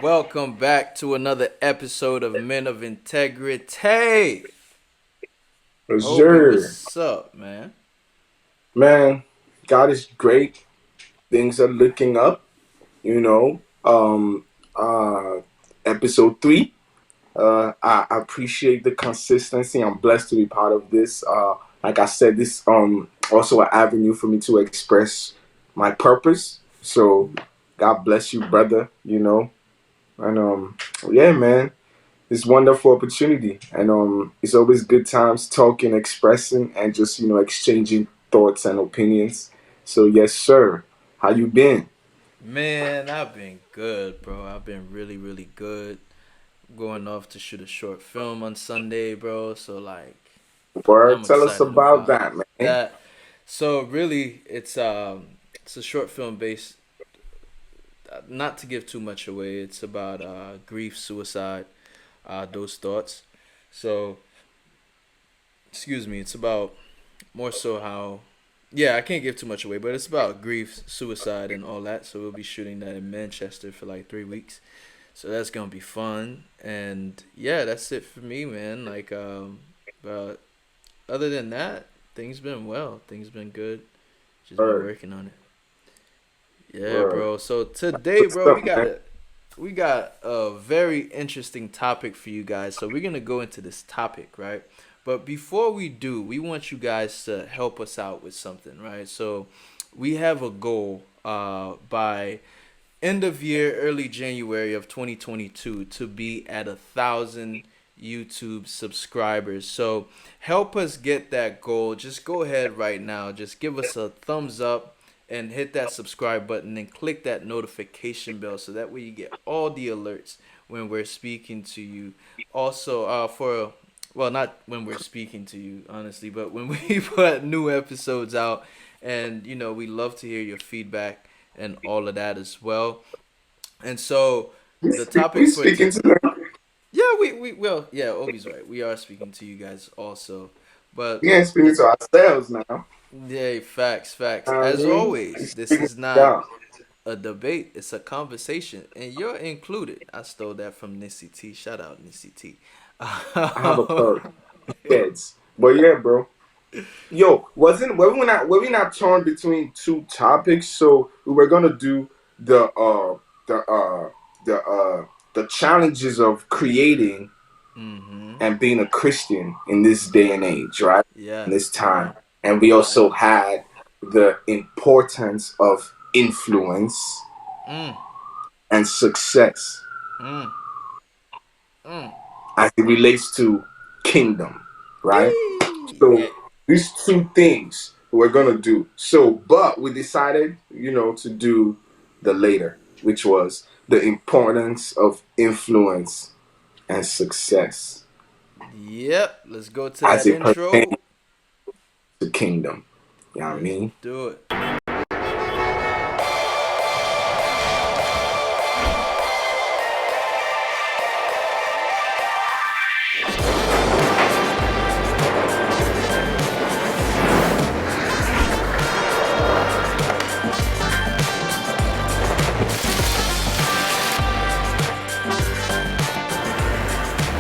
Welcome back to another episode of Men of Integrity. Obi, Sure. what's up, man? Man, God is great. Things are looking up, you know. Episode 3. I appreciate the consistency. I'm blessed to be part of this. Like I said, this also an avenue for me to express my purpose. So God bless you, brother, And yeah, man. It's wonderful opportunity, and it's always good times talking, expressing, and just exchanging thoughts and opinions. So yes, sir. How you been? Man, I've been good, bro. I've been really, really good. Going off to shoot a short film on Sunday, bro. So Word, I'm tell us excited about about that, man. that. So really, it's a short film based. Not to give too much away. It's about grief, suicide, those thoughts. So excuse me. It's about more so how yeah, I can't give too much away, but it's about grief, suicide, and all that. So we'll be shooting that in Manchester for like 3 weeks. So that's gonna be fun. And yeah, that's it for me, man. But other than that, things been well. Things been good. Just been Word, working on it. Yeah, word. bro. So today, What's bro, up, we got man? a very interesting topic for you guys. So we're gonna go into this topic, right? But before we do, we want you guys to help us out with something, right? So we have a goal by end of year, early January of 2022 to be at 1,000 YouTube subscribers. So help us get that goal. Just go ahead right now. Just give us a thumbs up and hit that subscribe button and click that notification bell so that way you get all the alerts when we're speaking to you. Also, well, not when we're speaking to you, honestly, but when we put new episodes out, and we love to hear your feedback and all of that as well. And so the We topic for speaking to to them. yeah, we well, yeah, Obi's right. We are speaking to you guys also. But We ain't speaking the to ourselves now. yeah, facts, facts. I As mean, we always, this speaking is to not y'all. a debate, it's a conversation. And you're included. I stole that from Nissy T. Shout out Nissy T. I have a thought. Kids, but yeah, bro. Yo, wasn't were we not torn between two topics? So we were gonna do the the uh the the challenges of creating Mm-hmm. and being a Christian in this day and age, right? In Yeah, this yeah, time. And we also yeah. had the importance of influence Mm, and success mm, mm. as it relates to kingdom, right? Yee. So these two things we're gonna do. So, but we decided, to do the later, which was the importance of influence and success Yep, let's go to as that it pertains intro. to kingdom. You know what I Let's mean? do it.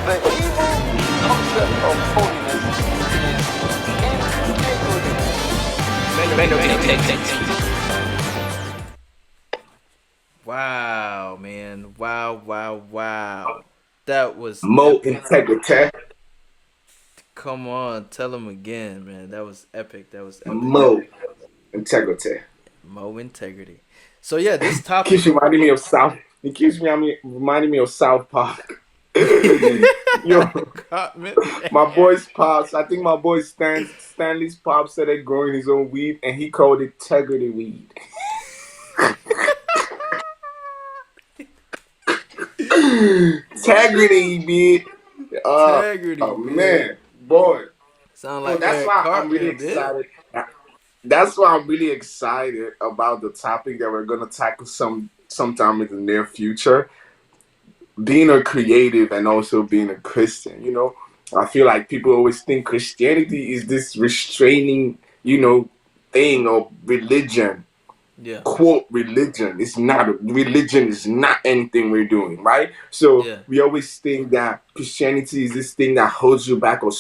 The evil concept of holiness is integrity. Men of integrity. Wow, man. Wow, wow, wow. That was Mo epic. integrity. Come on, tell him again, man. That was epic. That was epic. Mo integrity. Mo integrity. So yeah, this Keeps topic. reminding me of South. It keeps me reminding me of South Park. Yo, Cartman. my boy's pops. I think my boy Stanley's pops started growing his own weed, and he called it integrity weed. Integrity, bitch. Integrity, Oh big. man, boy. Sound So like that's Eric why I'm really Cartman, big. excited. That's why I'm really excited about the topic that we're gonna tackle sometime in the near future. Being a creative and also being a Christian. I feel like people always think Christianity is this restraining, thing or religion. Yeah. quote religion. It's not religion is not anything we're doing, right? So Yeah. we always think that Christianity is this thing that holds you back or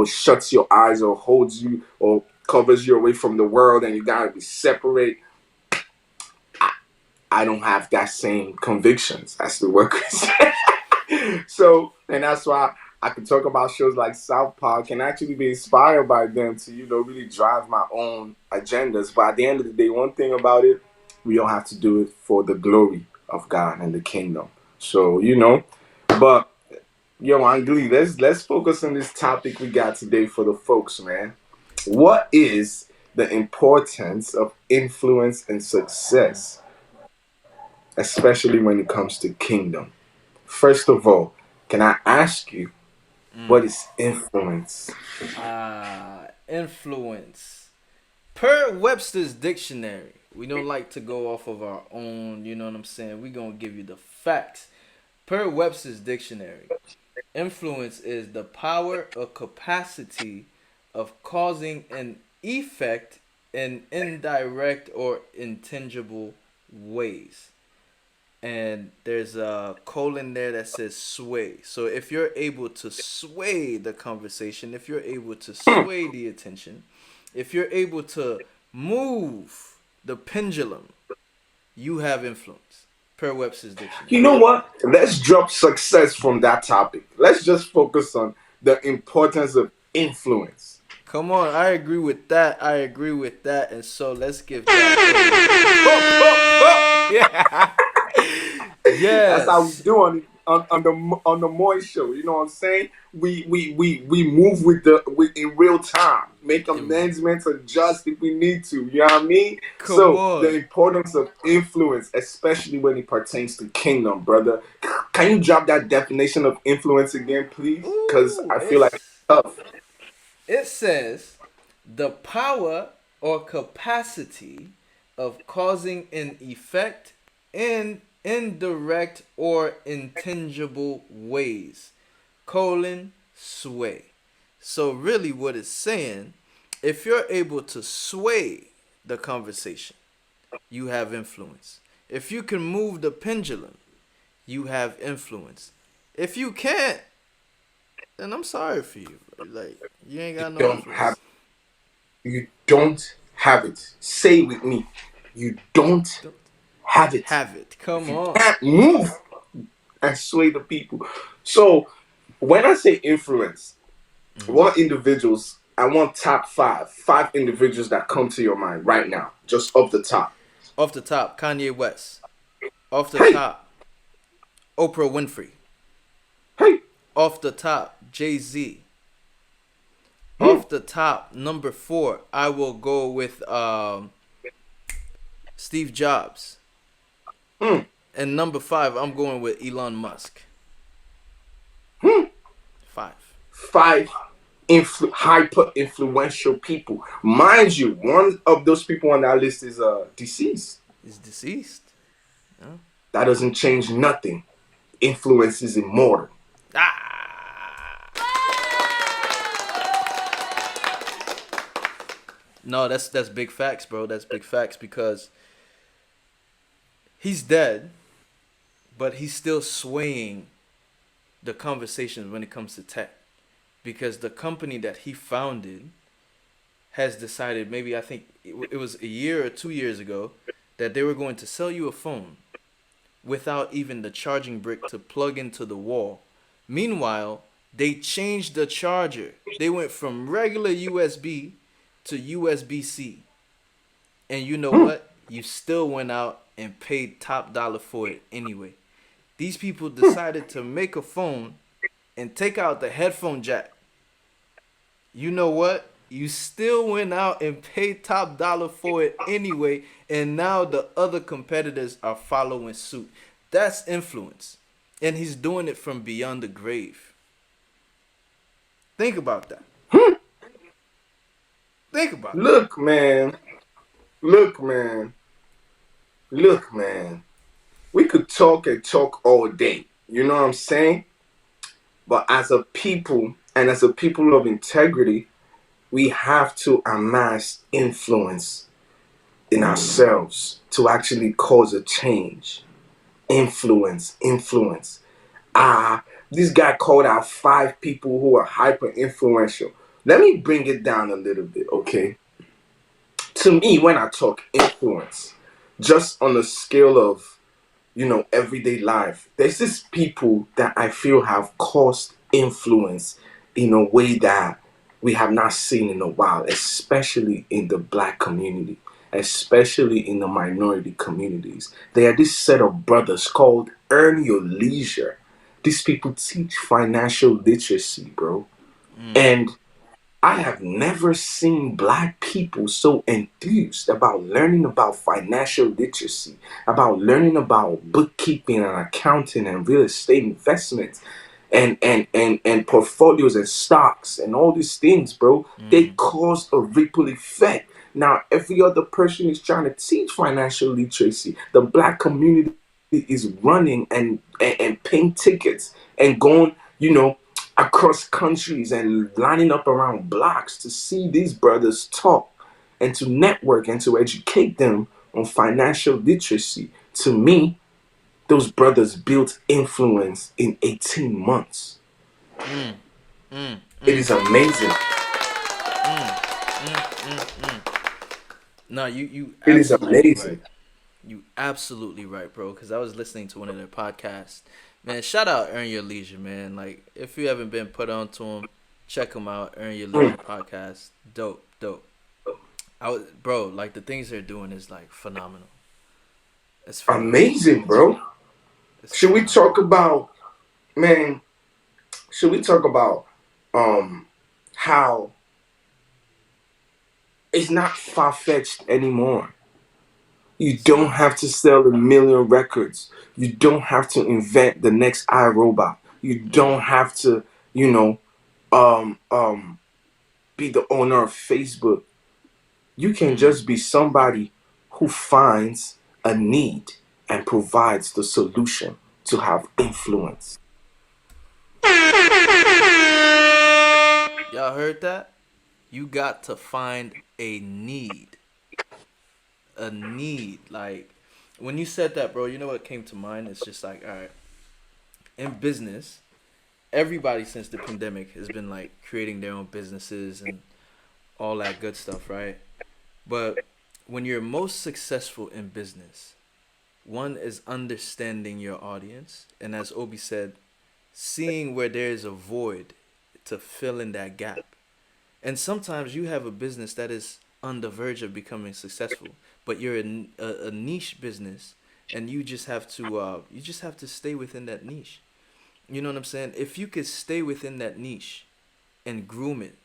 shuts your eyes or holds you or covers you away from the world and you gotta be separate. I don't have that same convictions as the word Christian. So, and that's why I can talk about shows like South Park and actually be inspired by them to, really drive my own agendas. But at the end of the day, one thing about it, we all have to do it for the glory of God and the kingdom. So, but yo, Angli, let's focus on this topic we got today for the folks, man. What is the importance of influence and success, especially when it comes to kingdom? First of all, can I ask you, what is influence? Influence. Per Webster's dictionary, we don't like to go off of our own, you know what I'm saying? We're going to give you the facts. Per Webster's dictionary, influence is the power or capacity of causing an effect in indirect or intangible ways. And there's a colon there that says sway. So if you're able to sway the conversation, if you're able to sway the attention, if you're able to move the pendulum, you have influence. Per Webster's You dictionary. know what? Let's drop success from that topic. Let's just focus on the importance of influence. Come on, I agree with that. I agree with that. And so let's give that a yeah. That's how we Yes. do on the Moy show. You know what I'm saying? We move with in real time, make amendments, adjust if we need to. You know what I mean? Come So the on. importance of influence, especially when it pertains to kingdom, brother. Can you drop that definition of influence again, please? Because Ooh, I feel like it's tough. it says the power or capacity of causing an effect in indirect or intangible ways. Colon sway. So really what it's saying, if you're able to sway the conversation, you have influence. If you can move the pendulum, you have influence. If you can't, then I'm sorry for you. Like you ain't got no Don't have influence. you don't have it. Say it with me. You don't have it. Have it. Come You on. can't move and sway the people. So when I say influence, what individuals? I want top five individuals that come to your mind right now, just off the top. Off the top, Kanye West. Off the Hey, top, Oprah Winfrey. hey, Off the top, Jay-Z. hmm, Off the top, number 4, I will go with Steve Jobs. hmm, And number 5, I'm going with Elon Musk. hmm. 5. Five hyper influential people. Mind you, one of those people on that list is deceased. Is deceased. That doesn't change nothing. Influence is immortal. Ah. No, that's big facts, bro. That's big facts because he's dead, but he's still swaying the conversations when it comes to tech. Because the company that he founded has decided, maybe I think it was a year or 2 years ago, that they were going to sell you a phone without even the charging brick to plug into the wall. Meanwhile, they changed the charger. They went from regular USB to USB-C. And you know what? You still went out and paid top dollar for it anyway. These people decided to make a phone and take out the headphone jack. You know what? You still went out and paid top dollar for it anyway, and now the other competitors are following suit. That's influence. And he's doing it from beyond the grave. Think about that. Think about that. Look, man. Look, man. Look, man. We could talk and talk all day. You know what I'm saying? But as a people and as a people of integrity, we have to amass influence. in ourselves to actually cause a change. Influence. This guy called out 5 people who are hyper influential. Let me bring it down a little bit, okay? To me, when I talk influence, just on a scale of, everyday life, there's this people that I feel have caused influence in a way that we have not seen in a while, especially in the black community, especially in the minority communities. There are this set of brothers called Earn Your Leisure. These people teach financial literacy, bro. And I have never seen black people so enthused about learning about financial literacy, about learning about bookkeeping and accounting and real estate investments and portfolios and stocks and all these things, bro. They caused a ripple effect. Now every other person is trying to teach financial literacy. The black community is running and paying tickets and going, across countries and lining up around blocks to see these brothers talk and to network and to educate them on financial literacy. To me, those brothers built influence in 18 months. It is amazing. No, you It is absolutely amazing. right. You absolutely right, bro. Because I was listening to one of their podcasts. Man, shout out Earn Your Leisure, man. Like, if you haven't been put on to them, check them out. Earn Your Leisure podcast. Dope. Bro, like, the things they're doing is, like, phenomenal. It's phenomenal. Amazing, bro. It's Should we phenomenal. talk about, man, how it's not far-fetched anymore? You don't have to sell 1,000,000 records. You don't have to invent the next iRobot. You don't have to, be the owner of Facebook. You can just be somebody who finds a need and provides the solution to have influence. Y'all heard that? You got to find a need. A need. Like, when you said that, bro, you know what came to mind? It's just like, all right, in business, everybody since the pandemic has been like creating their own businesses and all that good stuff, right? But when you're most successful in business, one is understanding your audience, and as Obi said, seeing where there is a void to fill in that gap. And sometimes you have a business that is on the verge of becoming successful, but you're a niche business, and you just have to stay within that niche. You know what I'm saying? If you could stay within that niche and groom it,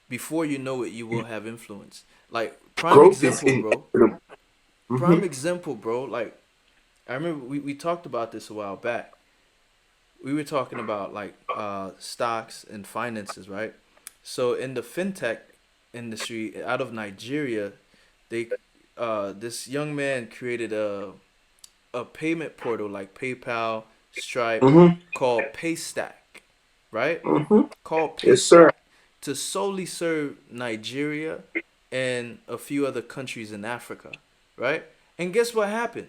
before you know it, you will have influence. Like, Growth is inevitable. prime example, bro. Like, I remember we talked about this a while back. We were talking about like stocks and finances, right? So in the fintech industry out of Nigeria, they this young man created a payment portal like PayPal, Stripe, Mm-hmm. called Paystack, right? Mm-hmm. Called Yes, sir. Paystack, to solely serve Nigeria and a few other countries in Africa, right? And guess what happened?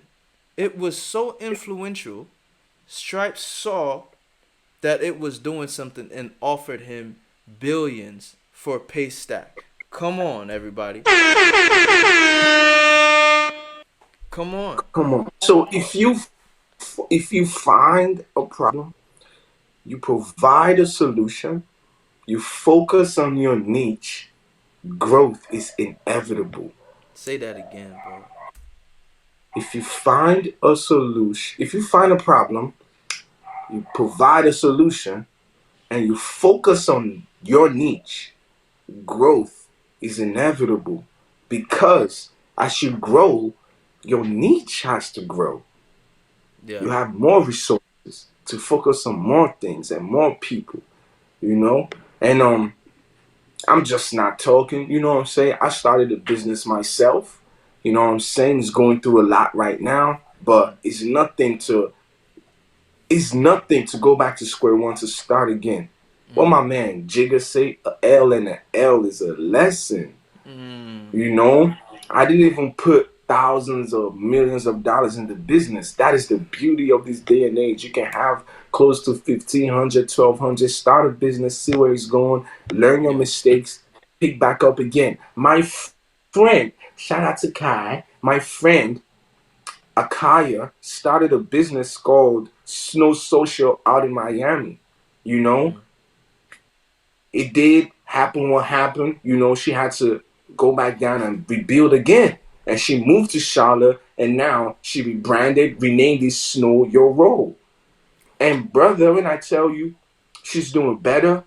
It was so influential. Stripe saw that it was doing something and offered him billions for Paystack. Come on, everybody. Come on. Come on. So if you find a problem, you provide a solution, you focus on your niche, growth is inevitable. Say that again, bro. If you find a solution, if you find a problem, you provide a solution, and you focus on your niche, growth is inevitable because as you grow, your niche has to grow. You Yeah. have more resources to focus on more things and more people, And I'm just not talking, you know what I'm saying? I started a business myself, you know what I'm saying? It's going through a lot right now, but it's nothing to go back to square one to start again. What my man Jigga say, a L and an L is a lesson, Mm. you know? I didn't even put thousands of millions of dollars in the business. That is the beauty of this day and age. You can have close to 1,500, 1,200, start a business, see where it's going, learn your Yeah. mistakes, pick back up again. My friend, shout out to Kai, my friend Akaya started a business called Snow Social out in Miami. You know, Mm. it did happen what happened. You know, she had to go back down and rebuild again. And she moved to Charlotte, and now she rebranded, renamed it Snow Your Road. And brother, when I tell you, she's doing better,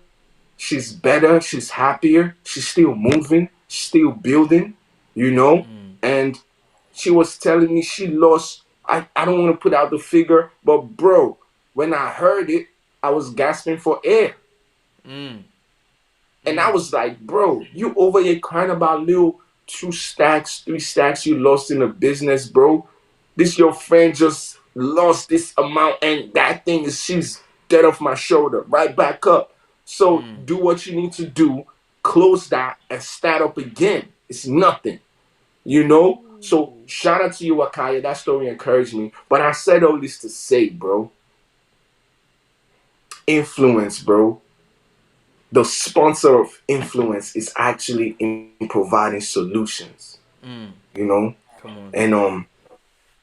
she's better, she's happier, she's still moving, still building, you know. Mm. And she was telling me she lost, I don't want to put out the figure, but bro, when I heard it, I was gasping for air. Mm. And I Mm. was like, bro, you over here crying about little 2 stacks, 3 stacks you lost in the business, bro. This your friend just lost this amount, and that thing is she's dead off my shoulder, right back up. So Mm. do what you need to do, close that, and start up again. It's nothing, you know. So shout out to you, Wakaya. That story encouraged me. But I said all this to say, bro, influence, bro. The sponsor of influence is actually in providing solutions, Mm. you know. Come on.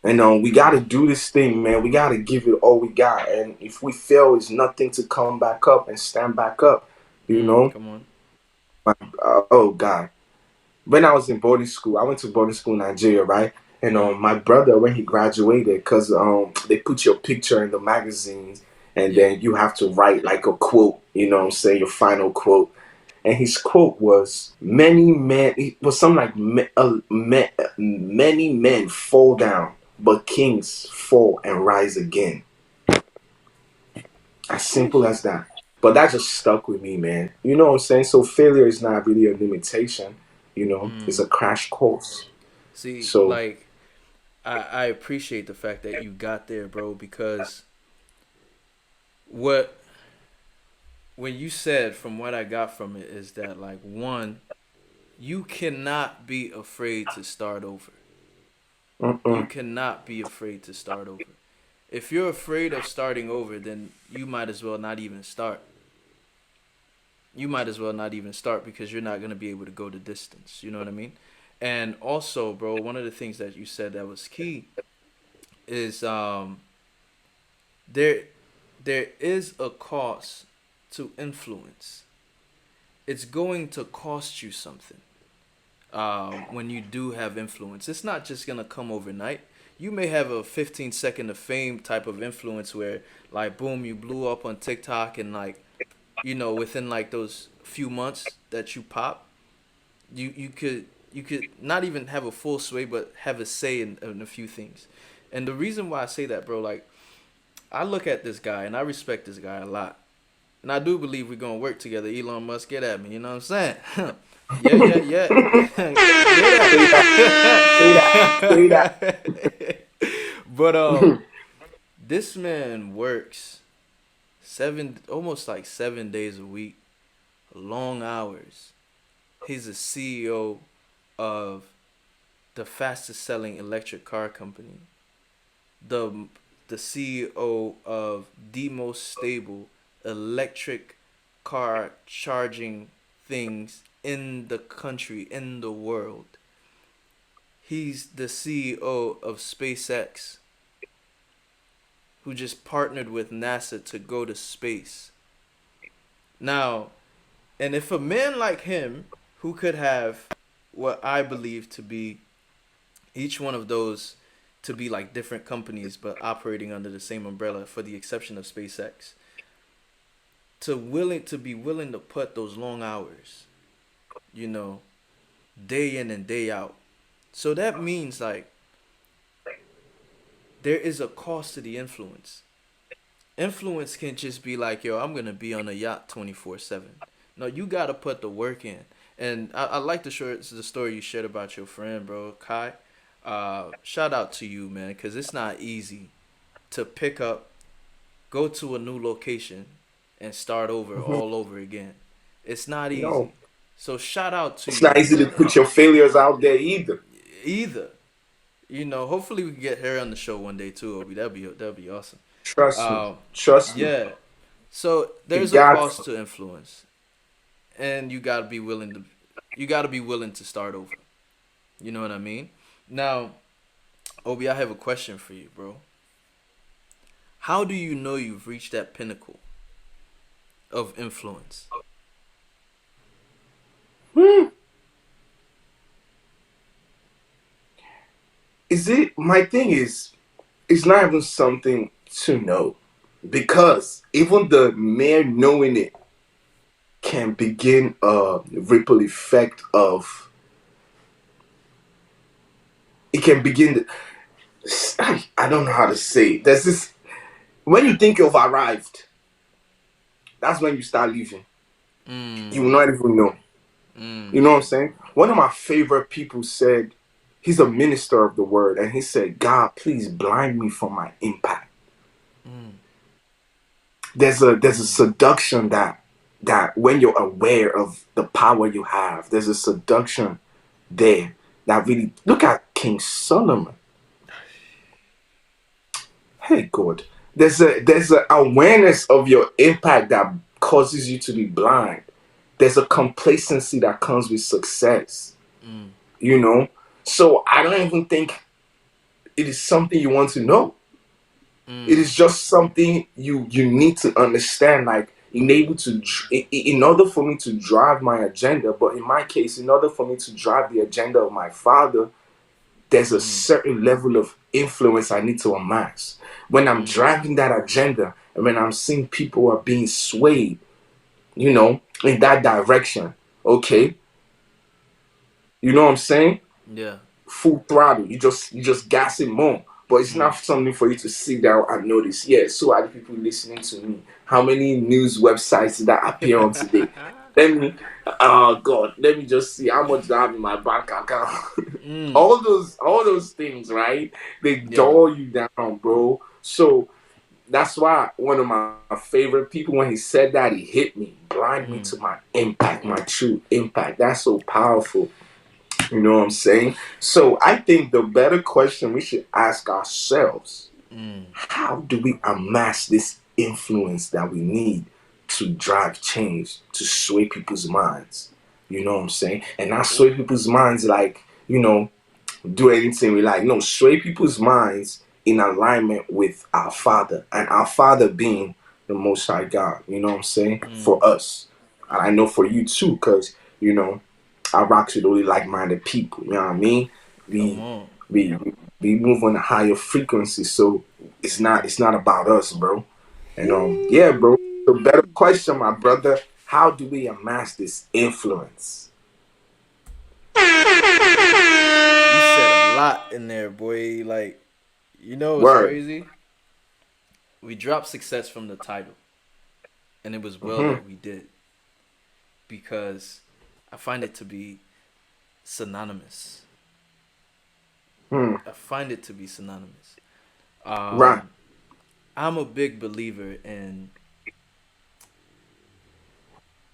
And we got to do this thing, man. We got to give it all we got, and if we fail, it's nothing to come back up and stand back up, you Mm. know. Come on. Oh God, when I was in boarding school, I went to boarding school in Nigeria, right? And Mm. my brother, when he graduated, cause they put your picture in the magazines, and Yeah. then you have to write like a quote, you know what I'm saying, your final quote. And his quote was, "Many men." It was something like, "Many men fall down, but kings fall and rise again." As simple Sheesh. as that. But that just stuck with me, man. You know what I'm saying? So failure is not really a limitation. You know, it's Mm. a crash course. See, So like, I appreciate the fact that you got there, bro, because what when you said from what I got from it is that, like, one, you cannot be afraid to start over. You mm-mm. cannot be afraid to start over. If you're afraid of starting over, then you might as well not even start. You might as well not even start because you're not going to be able to go the distance. You know what I mean? And also, bro, one of the things that you said that was key is there there is a cost to influence. It's going to cost you something when you do have influence. It's not just gonna come overnight. You may have a 15-second of fame type of influence where, like, boom, you blew up on TikTok, and, like, within, like, those few months that you pop, you could not even have a full sway, but have a say in a few things. And the reason why I say that, bro, like, I look at this guy and I respect this guy a lot. And I do believe we're gonna work together. Elon Musk, get at me. You know what I'm saying? Yeah, yeah, yeah. Say that, say that, say that. Get at me. But this man works almost like 7 days a week, long hours. He's a CEO of the fastest selling electric car company, the the CEO of the most stable electric car charging things in the country, in the world. He's the CEO of SpaceX, who just partnered with NASA to go to space. Now, and if a man like him, who could have what I believe to be each one of those to be like different companies but operating under the same umbrella, for the exception of SpaceX, to be willing to put those long hours, you know, day in and day out. So that means, like, there is a cost to the influence. Influence can just be like, yo, I'm gonna be on a yacht 24/7. No, you gotta put the work in. And I like the story you shared about your friend, bro, Kai. Shout out to you, man, because it's not easy to pick up, go to a new location, and start over all over again. It's not No, easy. So shout out to it's not you. easy to put your failures out there either. either. Hopefully we can get her on the show one day too, Obi. That'd be awesome. Trust me. Um, Trust me. yeah. So You there's a got cost to influence, and you gotta be willing to start over. You know what I mean? Now, Obi, I have a question for you, bro. How do you know you've reached that pinnacle of influence? Hmm. Is it my thing is it's not even something to know because even the mere knowing it can begin a ripple effect of it can begin I don't know how to say it. There's this when you think you've arrived, that's when you start leaving. You Mm, will not even know. You mm, know what I'm saying? One of my favorite people said, he's a minister of the word, and he said, God, please blind me from my impact. mm, There's a mm, seduction that when you're aware of the power you have, there's a seduction there that really look at King Solomon. Hey God. There's a awareness of your impact that causes you to be blind. There's a complacency that comes with success, mm, you know? So I don't even think it is something you want to know. It mm, is just something you need to understand. Like in order for me to drive my agenda, but in my case, in order for me to drive the agenda of my father, there's a mm, certain level of influence I need to amass. When I'm mm, driving that agenda, and when I'm seeing people are being swayed, in that direction, okay, you know what I'm saying? yeah. Full throttle. You just gas it more. But it's not Mm, something for you to sit down and notice. Yeah, so are the people listening to me. How many news websites did that appear on today? Let me oh God, let me just see how much do I have in my bank account. mm, all those things, right? They yeah. dull you down, bro. So that's why one of my favorite people, when he said that, he hit me, blind me Mm, to my impact, my true impact. That's so powerful. You know what I'm saying? So I think the better question we should ask ourselves, mm, how do we amass this influence that we need to drive change, to sway people's minds? You know what I'm saying? And not sway people's minds like, do anything we like. No, sway people's minds in alignment with our Father, and our Father being the Most High God. You know what I'm saying? mm. For us, and I know for you too, because I rocks with only like-minded people. You know what I mean? Come We on. we we move on a higher frequency, so it's not Mm. it's not about us, bro. And yeah, bro. The better question, my brother. How do we amass this influence? You said a lot in there, boy. Like, what's Word. crazy? We dropped success from the title, and it was well Mm-hmm. that we did because I find it to be synonymous. Hmm. I find it to be synonymous. Right. Um, I'm a big believer in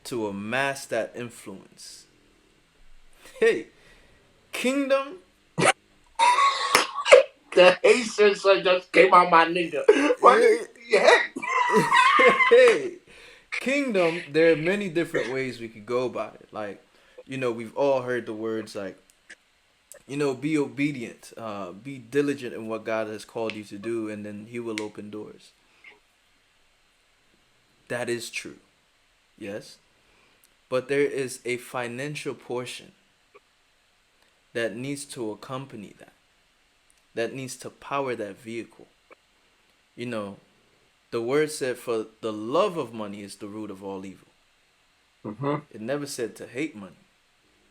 to amass that influence. Hey, kingdom. The Haitian son just came out my nigga. What? Yeah. Hey, kingdom. There are many different ways we could go about it. Like, we've all heard the words like, be obedient, be diligent in what God has called you to do, and then He will open doors. That is true, yes. But there is a financial portion that needs to accompany that needs to power that vehicle. You know, the word said, for the love of money is the root of all evil. Mm-hmm. It never said to hate money.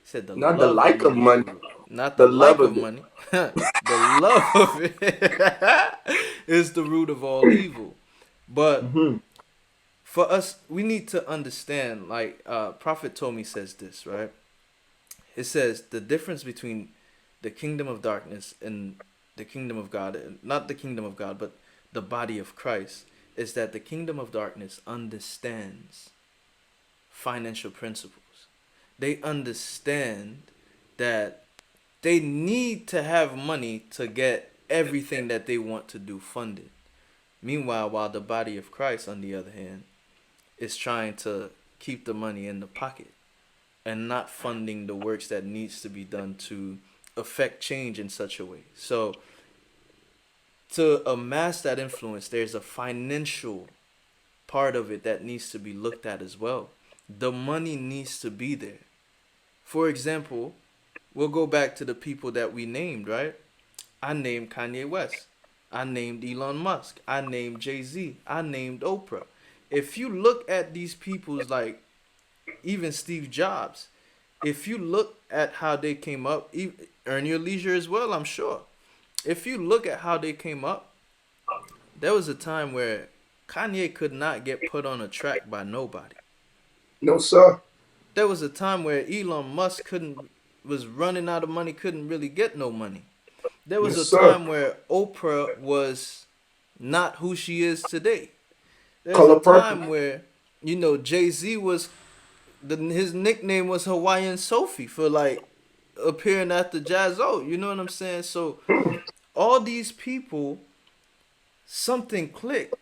It said the Not the love of like of money is money, the root. Not the the love like of of it. money. The love of it is the root of all evil. But Mm-hmm. for us, we need to understand, like Prophet Tomi says this, right? It says the difference between the kingdom of darkness and the kingdom of God, not the kingdom of God, but the body of Christ, is that the kingdom of darkness understands financial principles. They understand that they need to have money to get everything that they want to do funded. Meanwhile, while the body of Christ, on the other hand, is trying to keep the money in the pocket and not funding the works that needs to be done to affect change in such a way. So to amass that influence, there's a financial part of it that needs to be looked at as well. The money needs to be there. For example, we'll go back to the people that we named, right? I named Kanye West. I named Elon Musk. I named Jay-Z. I named Oprah. If you look at these people's, like, even Steve Jobs, if you look at how they came up, Earn Your Leisure as well, I'm sure. If you look at how they came up, there was a time where Kanye could not get put on a track by nobody. No, sir. There was a time where Elon Musk was running out of money, couldn't really get no money. There was Yes, a sir. time where Oprah was not who she is today. There's Color a Purple. time where, Jay-Z his nickname was Hawaiian Sophie for, like, appearing at the Jazz-O. You know what I'm saying? So all these people, something clicked.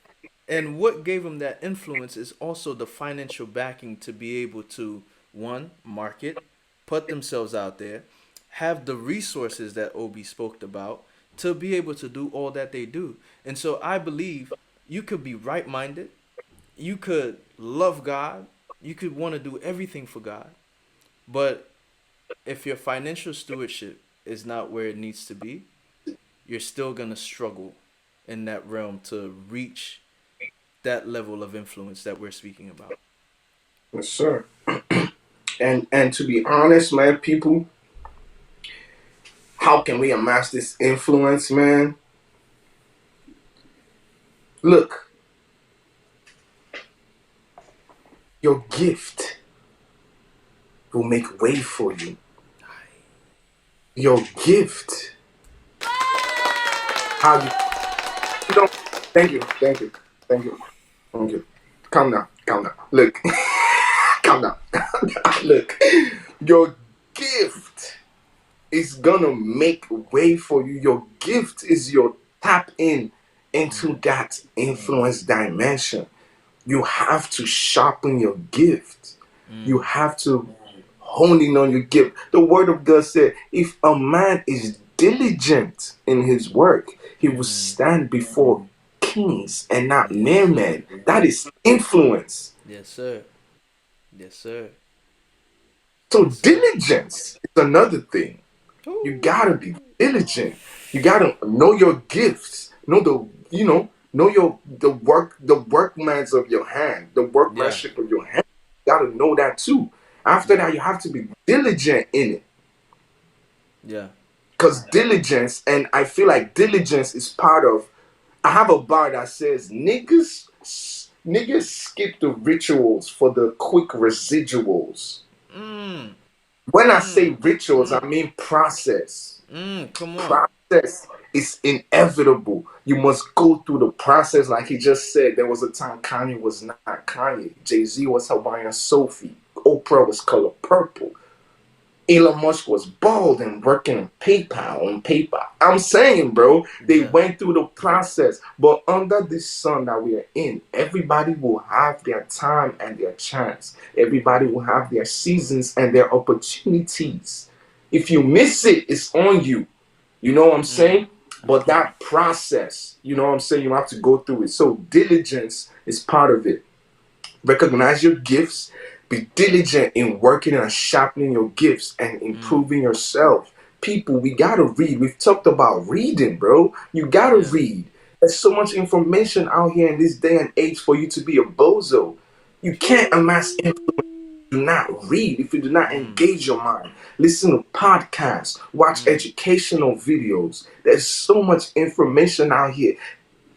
And what gave them that influence is also the financial backing to be able to, one, market, put themselves out there, have the resources that Obi spoke about to be able to do all that they do. And so I believe you could be right-minded, you could love God, you could want to do everything for God, but if your financial stewardship is not where it needs to be, you're still going to struggle in that realm to reach that level of influence that we're speaking about. Yes, sir. And to be honest, man, people, how can we amass this influence, man? Look, your gift will make way for you. Your gift. How you don't thank you, thank you, thank you, thank you. Calm down, calm down. Look, calm down. Look, your gift is gonna make way for you. Your gift is your tap into that influence dimension. You have to sharpen your gift. You have to hone in on your gift. The word of God said, if a man is diligent in his work, he will stand before kings and not mere men. That is influence. Yes, sir. Yes, sir. So diligence is another thing. You gotta be diligent. You gotta know your gifts. Know the workmanship of your hand, the workmanship of your hand. You gotta know that too. After that, you have to be diligent in it. Yeah. Because diligence, and I feel like diligence is part of. I have a bar that says niggas skip the rituals for the quick residuals. When I say rituals, I mean process. Come on. Process is inevitable. You must go through the process. Like he just said, there was a time Kanye was not Kanye. Jay-Z was Hawaiian Sophie. Oprah was Color Purple. Elon Musk was bald and working on paper. I'm saying, bro, they went through the process. But under this sun that we are in, everybody will have their time and their chance. Everybody will have their seasons and their opportunities. If you miss it, it's on you. You know what I'm saying? But that process, you know what I'm saying? You have to go through it. So diligence is part of it. Recognize your gifts. Be diligent in working and sharpening your gifts and improving yourself. People, we gotta read. We've talked about reading, bro. You gotta read. There's so much information out here in this day and age for you to be a bozo. You can't amass influence if you do not read, if you do not engage your mind. Listen to podcasts, watch educational videos. There's so much information out here.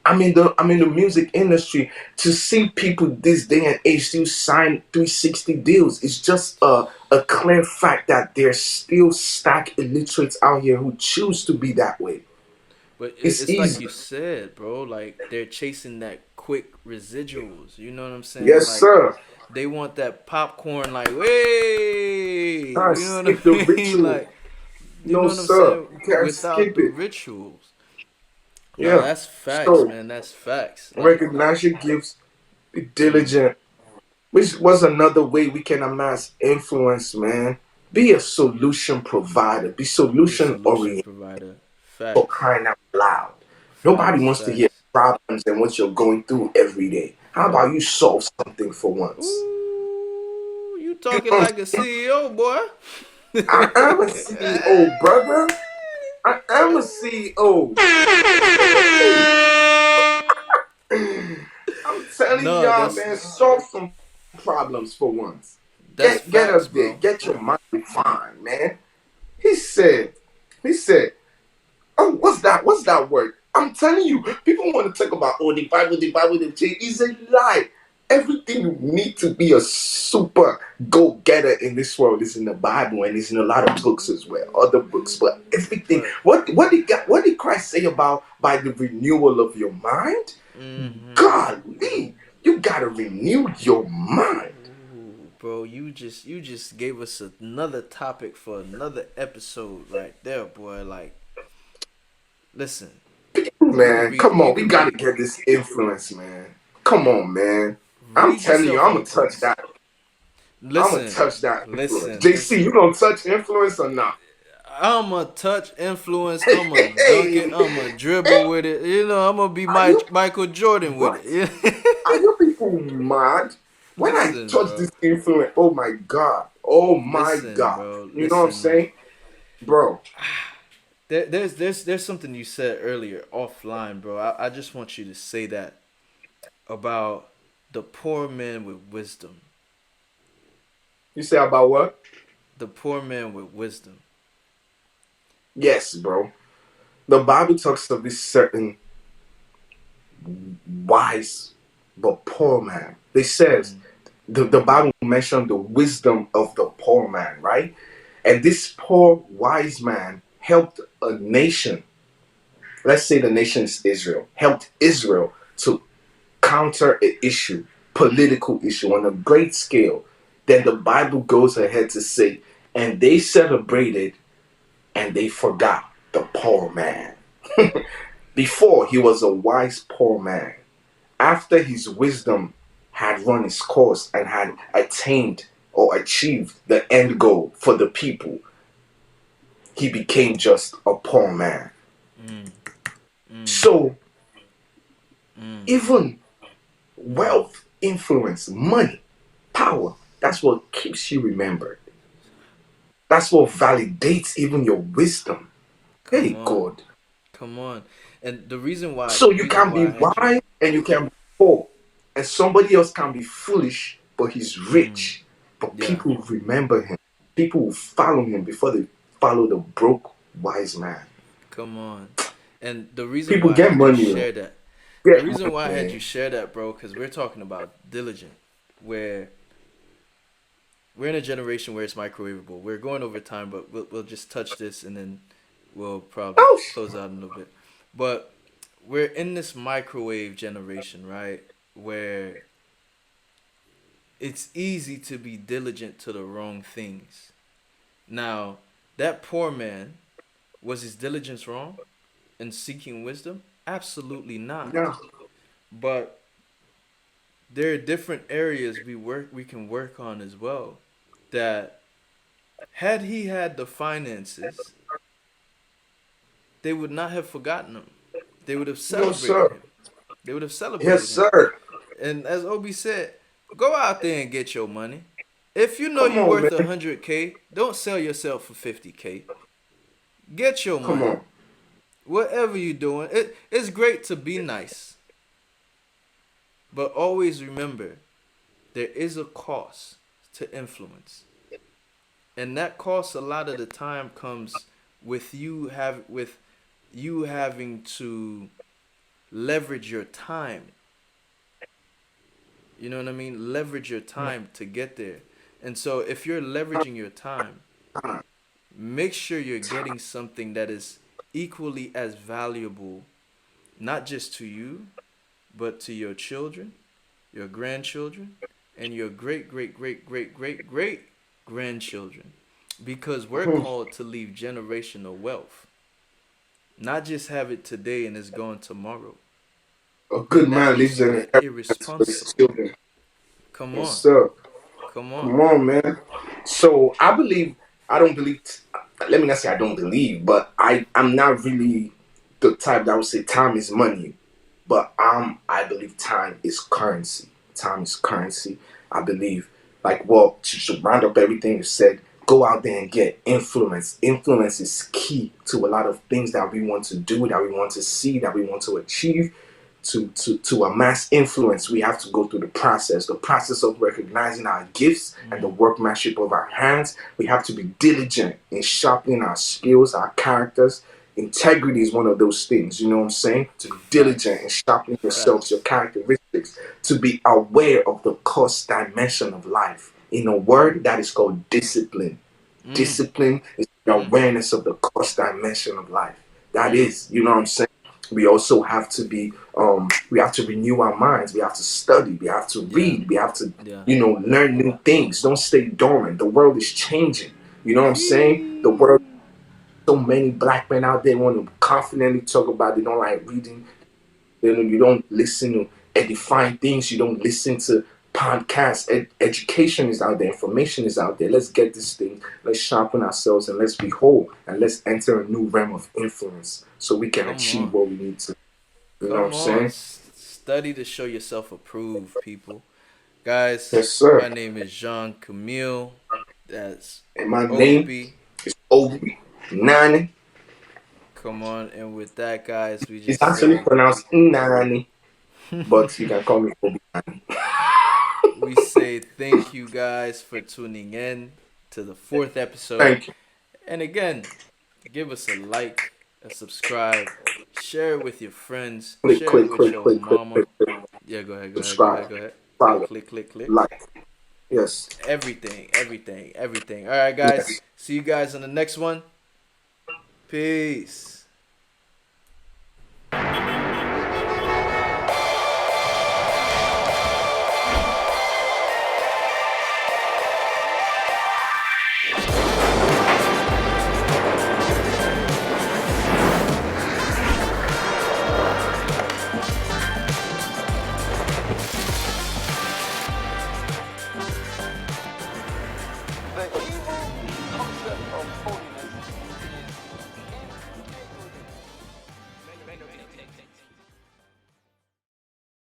I'm in the music industry. To see people this day and age still sign 360 deals, it's just a clear fact that there's still stack illiterates out here who choose to be that way. But it's like you said, bro, like they're chasing that quick residuals. You know what I'm saying? Yes, like, sir. They want that popcorn, like, way. You know what Skip the I mean? ritual. Like, You No, know what I'm sir. saying? You can't Without skip the it. rituals. No, Yeah. that's facts, So man. That's facts. Like, recognize your gifts. Be mm, diligent. Which was another way we can amass influence, man. Be a solution provider. Be be a solution solution oriented provider. for Facts. crying out loud. Nobody Facts. wants to hear Facts. problems and what you're going through every day. How about you solve something for once? Ooh, you You talking know what like a CEO, boy. I am a CEO, brother. I am a CEO. I'm telling No, y'all, that's man, solve some problems for once. Get facts, up there, bro. get your mind refined, man. He said, he said, oh, what's that? What's that word? I'm telling you, people want to talk about the Bible, the change. It's a lie. Everything you need to be a super go-getter in this world is in the Bible and it's in a lot of books as well, other books. But everything, But what did Christ say about by the renewal of your mind? Golly, you gotta renew your mind. ooh, bro, you just gave us another topic for another episode right there, boy. Like, listen, Man, come on, we gotta get this influence, man. Come on, man. I'm read telling you, yourself I'm up gonna on touch this. that. I'm gonna Listen, touch that influence. listen, JC, you listen. gonna touch influence or not? I'ma touch influence. Hey, I'ma hey, dunk it. hey, I'ma hey, dribble with it. You know, I'm gonna be are you Michael Jordan with what? it. Are you people mad? When I Listen, touch bro. this influence, oh my god, oh my Listen, god. bro. You know what I'm Listen, man. saying, bro? There's something you said earlier offline, bro. I just want you to say that about the poor man with wisdom. You say about what? The poor man with wisdom. Yes, bro. The Bible talks of this certain wise but poor man. They says the Bible mentioned the wisdom of the poor man, right? And this poor wise man helped a nation. Let's say the nation is Israel. Helped Israel to counter an issue, political issue on a great scale. Then the Bible goes ahead to say, and they celebrated and they forgot the poor man. Before he was a wise poor man. After his wisdom had run its course and had attained or achieved the end goal for the people, he became just a poor man. So even wealth, influence, money, power, that's what keeps you remembered. That's what validates even your wisdom. Come Hey on, God. come on. And the reason why, So you can be I had you. wise and you can be poor. And somebody else can be foolish, but he's rich. But Yeah, people remember him. People will follow him before they follow the broke wise man. come on. And the reason People why I get had you money, man. share that, the Get reason money, why I had man. you share that, bro, because we're talking about diligent, where we're in a generation where it's microwavable. We're going over time, but we'll just touch this and then we'll probably Oh, close out in a little bit. But we're in this microwave generation, right? Where it's easy to be diligent to the wrong things. Now, that poor man, was his diligence wrong in seeking wisdom? Absolutely not. yeah. But there are different areas we can work on as well. That had he had the finances, they would not have forgotten him. They would have No, celebrated sir. him. They would have Yes, celebrated him. sir. And as Obi said, go out there and get your money. If you know Come you're on, worth man. 100K, don't sell yourself for 50K. Get your Come money. on. Whatever you're doing, it's great to be nice. But always remember, there is a cost to influence. And that cost a lot of the time comes with you having to leverage your time. You know what I mean? Leverage your time to get there. And so if you're leveraging your time, make sure you're getting something that is equally as valuable, not just to you, but to your children, your grandchildren, and your great, great, great, great, great, great grandchildren. Because we're called to leave generational wealth, not just have it today and it's gone tomorrow. A good And that man makes leaves you an an inheritance for his irresponsible. children. Come Yes, on, sir. come on. Come on, man. So I don't believe. Let me not say I don't believe, but I'm not really the type that would say time is money. But I believe time is currency. Time is currency. I believe, like, well, to round up everything you said, go out there and get influence. Influence is key to a lot of things that we want to do, that we want to see, that we want to achieve. To amass influence, we have to go through the process of recognizing our gifts and the workmanship of our hands. We have to be diligent in sharpening our skills, our characters. Integrity is one of those things, you know what I'm saying? To be diligent Facts. in sharpening yourselves, your Facts. characteristics, to be aware of the cost dimension of life. In a word, that is called discipline. Mm, Discipline is the mm, awareness of the cost dimension of life. That mm. is, you know what I'm saying? We also have to be, we have to renew our minds. We have to study. We have to Yeah, read. We have to, yeah. learn new things. Don't stay dormant. The world is changing. You know what I'm saying? The world, Sheesh. so many black men out there want to confidently talk about they don't like reading. You don't listen to edifying things. You don't listen to podcasts. Education is out there. Information is out there. Let's get this thing. Let's sharpen ourselves and let's be whole and let's enter a new realm of influence so we can Come achieve on. what we need to. You know what I'm Come on. saying? Study to show yourself approved, people. Guys, Yes, sir. my name is Jean Camille. That's And my name Obi. is Obi Nani. Come on. And with that, guys, we It's just actually say pronounced Nani, but you can call me Obi Nani. we say thank you guys for tuning in to the fourth episode. Thank you. And again, give us a like, a subscribe, share it with your friends, Click, share it click, with click, your click, click, mama. click, click. Yeah, go ahead, go ahead, go ahead, Subscribe, go ahead. follow, Click, click, click. like. Yes. Everything, everything, everything. All right, guys. Yes. See you guys on the next one. Peace.